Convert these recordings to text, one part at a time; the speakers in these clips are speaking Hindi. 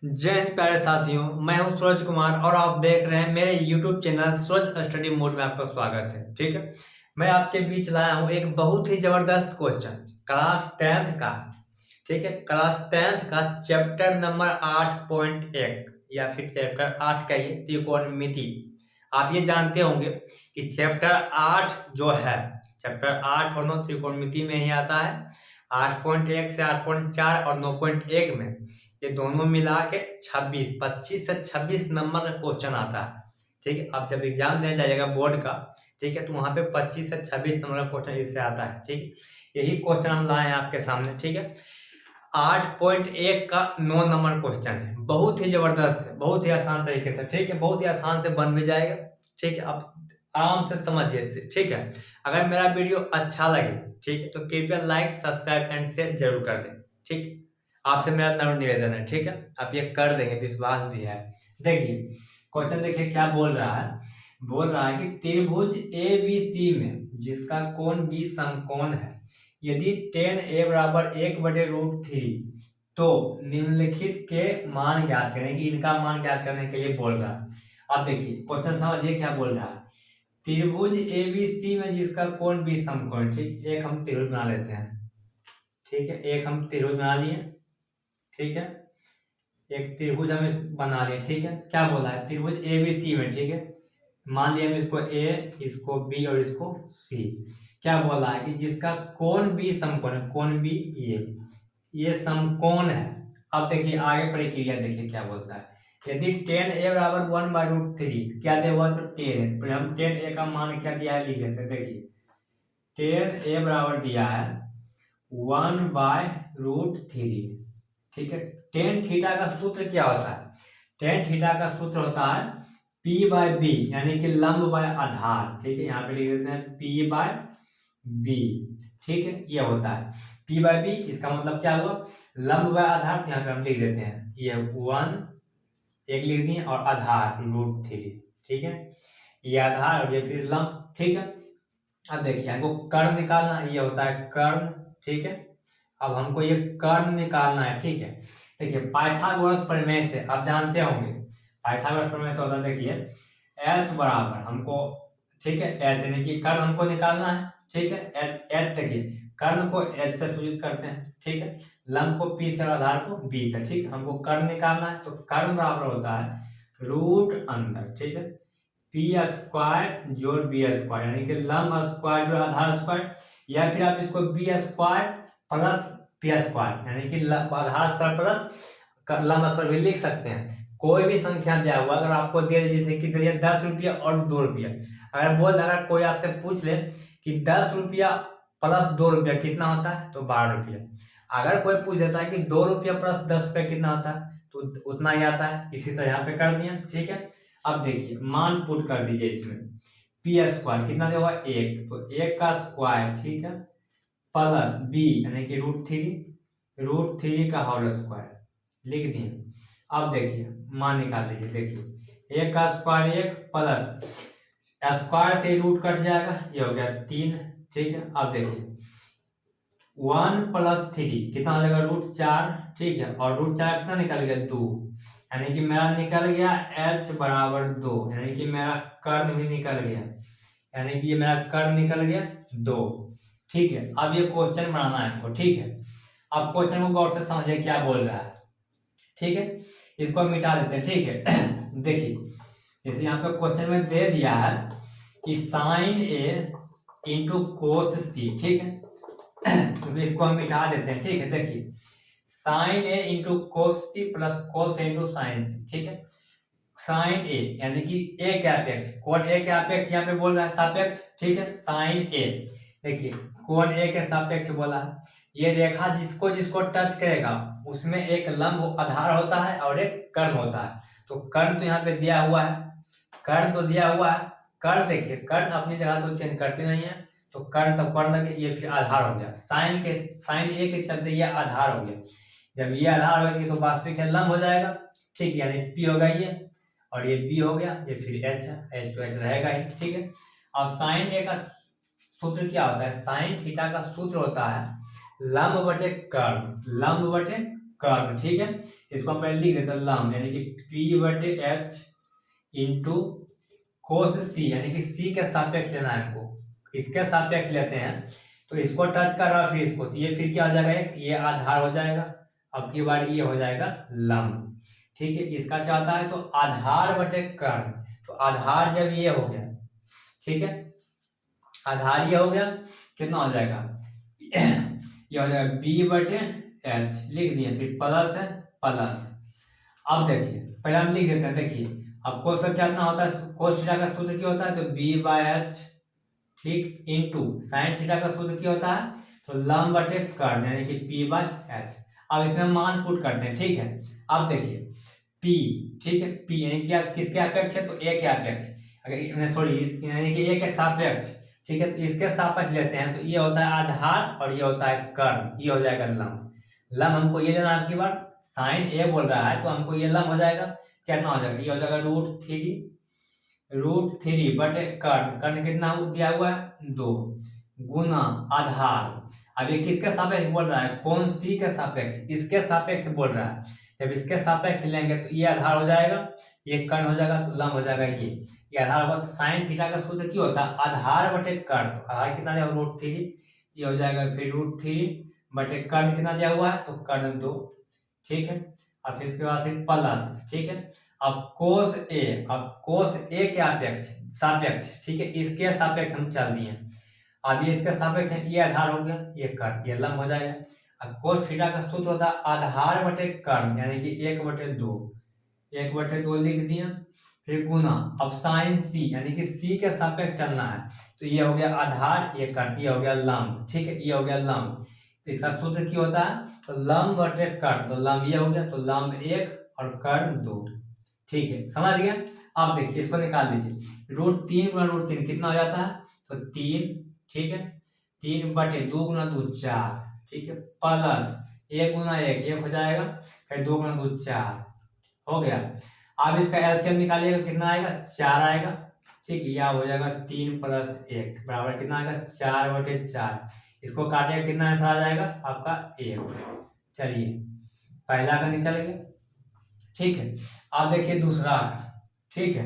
जय हिंद प्यारे साथियों, मैं हूं सूरज कुमार और आप देख रहे हैं मेरे YouTube चैनल सूरज स्टडी मोड में। आपका स्वागत है। ठीक है, मैं आपके बीच लाया हूं एक बहुत ही जबरदस्त क्वेश्चन क्लास 10th का। ठीक है, क्लास 10th का चैप्टर नंबर 8.1 या फिर चैप्टर 8 कहिए, त्रिकोणमिति। आप ये जानते होंगे कि चैप्टर 8 जो है, चैप्टर 8 और 9 त्रिकोणमिति में ही आता है। 8.1 से 8.4 और 9.1 में ये दोनों मिला के 25 से 26 नंबर का क्वेश्चन आता है। ठीक है, आप जब एग्जाम देने जाइएगा बोर्ड का, ठीक है, तो वहाँ पे 25 से 26 नंबर का क्वेश्चन इससे आता है। ठीक, यही क्वेश्चन हम लाए हैं आपके सामने। ठीक है, 8.1 का 9 नंबर क्वेश्चन है, बहुत ही जबरदस्त है, बहुत ही आसान तरीके से। ठीक है, बहुत ही आसान से बन भी जाएगा। ठीक है, आप आराम से समझिए इसे। ठीक है, अगर मेरा वीडियो अच्छा लगे, ठीक है, तो कृपया लाइक, सब्सक्राइब एंड शेयर जरूर कर दें। ठीक, आपसे मेरा नम्र निवेदन है। ठीक है, आप ये कर देंगे, विश्वास भी है। देखिए क्वेश्चन, देखिए क्या बोल रहा है। बोल रहा है कि त्रिभुज ए बी सी में जिसका कोण बी समकोण है, यदि tan a बराबर 1/√3 तो निम्नलिखित के मान ज्ञात करें, कि इनका मान ज्ञात करने के लिए बोल रहा है। अब देखिए क्वेश्चन समझिए क्या बोल रहा है। त्रिभुज ए बी सी में जिसका कोण बी समकोण, ठीक, एक हम त्रिभुज बना लेते हैं। ठीक है, एक हम त्रिभुज बना लिए। ठीक है, एक त्रिभुज हम बना लिए। ठीक है, क्या बोला है, त्रिभुज ए बी सी में। ठीक है, मान लिया हम इसको ए, इसको बी और इसको सी। क्या बोला है कि जिसका कोण बी समकोण है, कोण बी ये समकोण है। अब देखिए आगे प्रक्रिया, देखिए क्या बोलता है। यदि tan a बराबर 1/√3 क्या दिया हुआ, तो tan है, तो हम tan a का मान क्या दिया है लिख लेते हैं। देखिए tan a बराबर दिया है 1/√3। ठीक है, टेन थीटा का सूत्र क्या होता है, टेन थीटा का सूत्र होता है P/B, यानी कि लंब बाय आधार। ठीक है, यहाँ पे लिख देते हैं P/B। ठीक है, ये होता है P/B, इसका मतलब क्या हुआ, लंब बाय आधार। तो यहाँ पे हम लिख देते हैं ये 1 एक लिख दिए और आधार √3। ठीक है, ये आधार और ये फिर लंब। ठीक है, अब देखिए हमको कर्ण निकालना है, ये होता है कर्ण। ठीक है, अब हमको ये कर्ण निकालना है। ठीक है, देखिए पाइथागोरस प्रमेय से आप जानते होंगे, पाइथागोरस प्रमेय से होता है, देखिए h बराबर हमको, ठीक है, h यानी कि कर्ण हमको निकालना है। ठीक है, h देखिए कर्ण को h से सूचित करते हैं। ठीक है, लंब को p से और आधार को b से। ठीक है, हमको कर्ण निकालना है, तो कर्ण बराबर होता है रूट अंदर। ठीक है, p² जोड़ b², यानी कि लंब स्क्वायर जोड़ आधार स्क्वायर, या फिर आप इसको b² प्लस p², यानी कि आधार स्क्वायर प्लस लंब स्क्वायर भी लिख सकते हैं। कोई भी संख्या दिया हुआ, अगर आपको दे दे, जैसे कि दे 10 रुपया और 2 रुपया, अगर कोई आपसे पूछ ले कि 10 रुपया प्लस 2 रुपया कितना होता है, तो 12 रुपया। अगर कोई पूछ देता है कि 2 रुपया प्लस 10 रुपया कितना होता है, तो उतना ही आता है। इसी तरह यहाँ पे कर दिया। ठीक है, अब देखिए मान पुट कर दीजिए इसमें, p² कितना दिया हुआ 1, तो 1 का स्क्वायर, ठीक है, प्लस b यानी कि √3 का होल स्क्वायर लिख दिए। अब देखिए मान निकाल लीजिए। देखिए 1 का स्क्वायर 1 प्लस स्क्वायर से रूट कट जाएगा, ये हो गया 3। ठीक है, अब देखिए 1 + 3 कितना हो जाएगा √4। ठीक है, और √4 कितना निकल गया 2, यानी कि मेरा निकल गया h बराबर 2, यानी कि मेरा कर्ण भी निकल गया, यानी कि ये मेरा कर्ण निकल गया 2। ठीक है, अब ये क्वेश्चन बनाना है हमको। ठीक है, अब क्वेश्चन को गौर से समझिए क्या बोल रहा है। ठीक है, इसको मिटा देते हैं। ठीक है, देखिए जैसे यहाँ पे क्वेश्चन में दे दिया है कि sin a इंटू कोस सी। ठीक है, तो इसको हम मिटा देते हैं। ठीक है, देखिए sin a into cos C plus cos into sine C. ठीक है, साइन ए यानी कि a के अपेक्ष, कोण a के अपेक्ष यहाँ पे बोल रहा है सापेक्ष। ठीक है, साइन a, देखिए कोण a के सापेक्ष बोला है। ये रेखा जिसको जिसको टच करेगा उसमें एक लंब आधार होता है और एक कर्ण होता है। तो कर्ण तो यहाँ पे दिया हुआ है, कर्ण तो दिया हुआ है। कर्ण देखिए, कर्ण अपनी जगह तो चेंज करते नहीं है, तो कर्ण तो कर्ण के ये फिर आधार हो गया। साइन ए के चलते ये आधार हो गया। जब ये आधार हो गया तो वास्तविक लंब हो जाएगा। ठीक है, यानी p होगा ये, और ये b हो गया, ये फिर h है, h तो h रहेगा ही। ठीक है, अब साइन ए का सूत्र क्या होता है, साइन थीटा का सूत्र होता है लंब बटे कर्ण, लंब बटे कर्व, ठीक है। इसको हम पहले लिख देते हैं लंब, यानी कि पी बटे एच इंटू कोस सी, यानी कि सी के सापेक्ष लेना है हमको, इसके सापेक्ष लेते हैं तो इसको टच कर रहा है फिर इसको, तो ये फिर क्या हो जाएगा, ये आधार हो जाएगा, अब की बार ये हो जाएगा लंब, ठीक है। इसका क्या होता है, तो आधार बटे कर्ण, तो आधार जब ये हो गया, ठीक है, आधार ये हो गया, कितना हो जाएगा ये हो जाएगा बी बटे एच, लिख दिए, फिर प्लस है प्लस। अब देखिए पहले हम लिख देते हैं, देखिए अब कोस का कितना होता है, कोस थीटा का सूत्र क्या होता है, तो बी बाय एच, ठीक, इंटू साइन थीटा का सूत्र क्या होता है, तो लंब बटे कर्ण, यानी कि पी बाय एच। अब इसमें मान पुट करते हैं, ठीक है। अब देखिए पी, ठीक है, पी यानी कि किसके अपेक्ष है, तो ए के अपेक्ष, अगर सॉरी यानी कि ए के सापेक्ष, ठीक है, तो इसके सापेक्ष लेते हैं तो ये होता है आधार और ये होता है कर्ण, ये हो जाएगा लंब। लंब हमको ये लेना है, आपकी बार साइन ए बोल रहा है तो हमको ये लंब हो जाएगा, कितना हो जाएगा, ये हो जाएगा रूट थ्री बटे कर्ण, कर्ण कितना दिया हुआ है 2 गुना आधार। अब ये किसके सापेक्ष बोल रहा है, कौन सी के सापेक्ष, इसके सापेक्ष बोल रहा है, जब इसके सापेक्ष लेंगे तो ये आधार हो जाएगा, ये कर्ण हो जाएगा, तो लंब हो जाएगा ये आधार होगा। तो साइन थीटा का सूत्र क्या होता है, आधार बटे कर्ण, तो आधार कितना दिया रूट थ्री, ये हो जाएगा फिर रूट थ्री बटे कर्ण कितना दिया हुआ है, तो कर्ण 2, ठीक है। अब फिर इसके बाद फिर प्लस, ठीक है। अब कोस ए के अपेक्ष सापेक्ष, ठीक है, इसके सापेक्ष हम चल दिए, अब ये इसके सापेक्ष है, ये आधार हो गया, ये कर्ण, ये लंब हो जाएगा। अब कोस थीटा का सूत्र होता है आधार बटे कर्ण, यानी कि 1/2 लिख दिया, फिर गुना, अब साइन सी यानी कि सी के सापेक्ष चलना है, तो ये हो गया आधार, ये कर्ण, ये हो गया लंब, ठीक है, ये हो गया लंब। तो इसका सूत्र क्या होता है, तो लंब बटे कर्ण, तो लंब ये हो गया, तो लंब 1 और कर्ण 2, ठीक है, समझ गया। अब देखिए इसको निकाल लीजिए, √3 गुना √3 कितना हो जाता है, तो 3, ठीक है, 3 बटे 2 गुना 2 4, ठीक है, प्लस 1 गुना 1 हो जाएगा, फिर 2 गुना 2 4 हो गया। अब इसका एलसीएम निकालिएगा, कितना आएगा, 4 आएगा, ठीक है, यह हो जाएगा 3 + 1 बराबर कितना आएगा, 4/4। इसको काटिएगा, कितना आंसर आ जाएगा आपका 1। चलिए पहला का निकल गया, ठीक है। अब देखिए दूसरा का, ठीक है,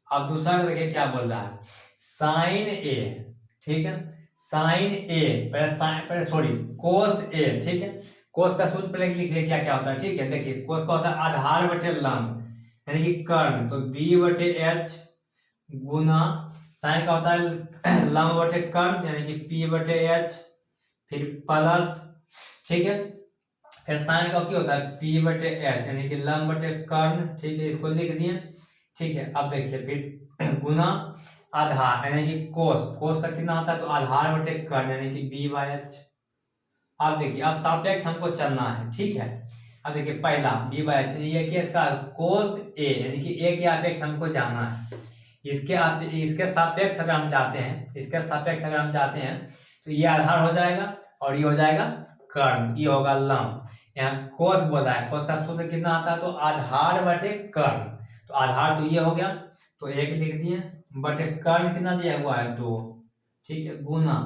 अब दूसरा का देखिए क्या बोल रहा है, साइन ए, ठीक है, साइन ए पहले सॉरी कोस ए, ठीक है, कोस का सूत्र पहले लिख लिया क्या क्या होता है, ठीक है। देखिए कोस का होता है आधार बटे लंब, यानी कि कर्ण, तो बी बटे एच गुना साइन का होता है लंब बटे कर्ण, यानी कि पी बटे एच, फिर प्लस, ठीक है, फिर साइन का क्या होता है पी बटे एच, यानी कि लंब बटे कर्ण, ठीक है, इसको लिख दिए, ठीक है। अब देखिए फिर गुना आधार, यानी कि कोस का कितना होता है, तो आधार बटे कर्ण, यानी कि बी बाय एच। अब देखिए अब सापेक्ष हमको चलना है, ठीक है। अब देखिए पहला बी बाय एच, ये क्या इसका कोस ए, यानी कि ए के अपेक्ष हमको जाना है, इसके सापेक्ष अगर हम जाते हैं, इसके सापेक्ष अगर हम जाते हैं तो ये आधार हो जाएगा और ये हो जाएगा कर्ण, ये होगा लंब। यहाँ कोस बोला है, कोस का सूत्र कितना आता है, तो आधार बटे कर्ण, तो आधार तो ये हो गया, तो 1 लिख दिए, बटे कर्ण कितना दिया हुआ है 2, ठीक है, गुना।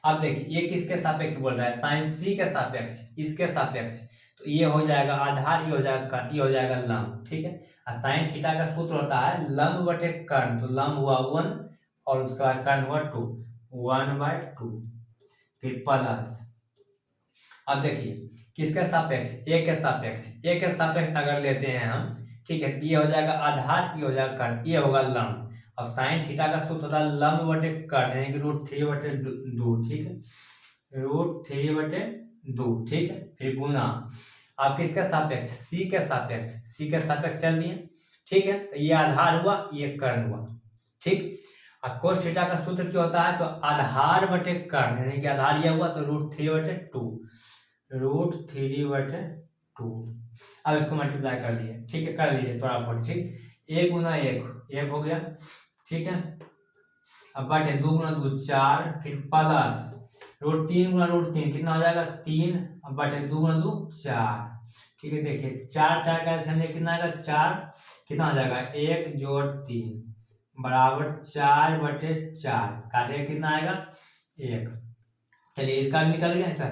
अब देखिए ये किसके सापेक्ष बोल रहा है, साइन सी के सापेक्ष, इसके सापेक्ष, तो ये हो जाएगा आधार, ये हो जाएगा कर्ण, ये हो जाएगा लंब, ठीक है। और साइन थीटा का सूत्र होता है लंब बटे कर्ण, तो लंब हुआ 1 और उसका कर्ण हुआ 2, 1/2, फिर प्लस। अब देखिए किसके सापेक्ष, ए के सापेक्ष अगर लेते हैं हम, ठीक है, तो ये हो जाएगा आधार, ये हो जाएगा कर्ण, ये होगा लंब। और साइन थीटा का सूत्र होता है लंब बटे कर्ण, यानी कि √3/2, ठीक है, √3/2, ठीक है, फिर गुना। अब किसके सापेक्ष, सी के सापेक्ष चल दिए, ठीक है, तो ये आधार हुआ, ये कर्ण हुआ, ठीक। और कोस थीटा का सूत्र क्या होता है, तो आधार बटे कर्ण, यानी कि आधार ये हुआ, तो √3/2, अब इसको मल्टीप्लाई कर दिए, ठीक है, कर लीजिए थोड़ा बहुत, ठीक, 1 गुना 1 हो गया, ठीक है। अब बटे 2 गुना 2 4, फिर प्लस √3 गुना √3 कितना हो जाएगा 3, अब बटे 2 गुना 2 4, ठीक है। देखिए 4 4 का ऐसे कितना आएगा 4, कितना हो जाएगा 1 जोड़ 3 बराबर 4/4, काटिए कितना आएगा 1। चलिए इसका भी निकल गया, इसका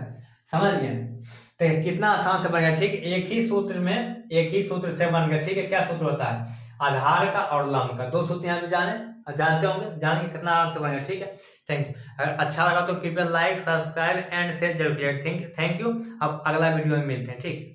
समझ गए। तो कितना आसान से बन गया, ठीक। एक ही सूत्र से बन गया, ठीक है। क्या सूत्र होता है, आधार का और लंब का, 2 सूत्र यहाँ पे जानते होंगे, जान के कितना आराम से बन गया, ठीक है। Thank you. अगर अच्छा लगा तो कृपया लाइक, सब्सक्राइब एंड शेयर जरूर किया। Thank you. अब अगला वीडियो में मिलते हैं, ठीक।